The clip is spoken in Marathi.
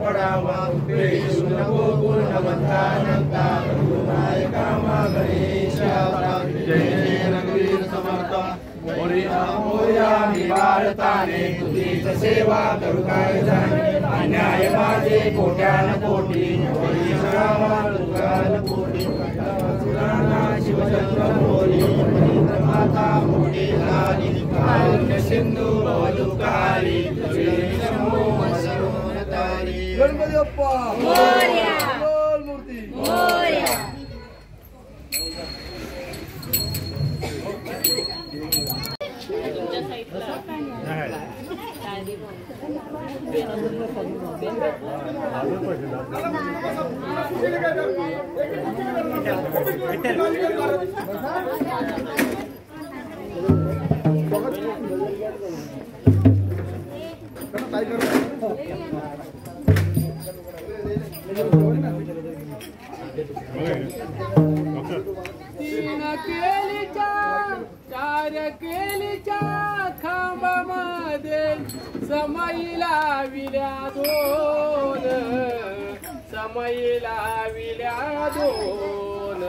पडावा पेशू नको गुणवंतानंता नायका गणेश जय जय रघुवीर समर्थ मोर्या मी बाळताने तुझीच सेवा करू काय जाणे अन्याय माझे कोट्यान कोटी शिवचंद्र मोरी माता मोठी झाली कारुण्य सिंधू दुःखारी गणपती बाप्पा मोरया मूर्ती मोरया केलीच्या खांबामध्ये समईला विल्या दोन समईला विल्या दोन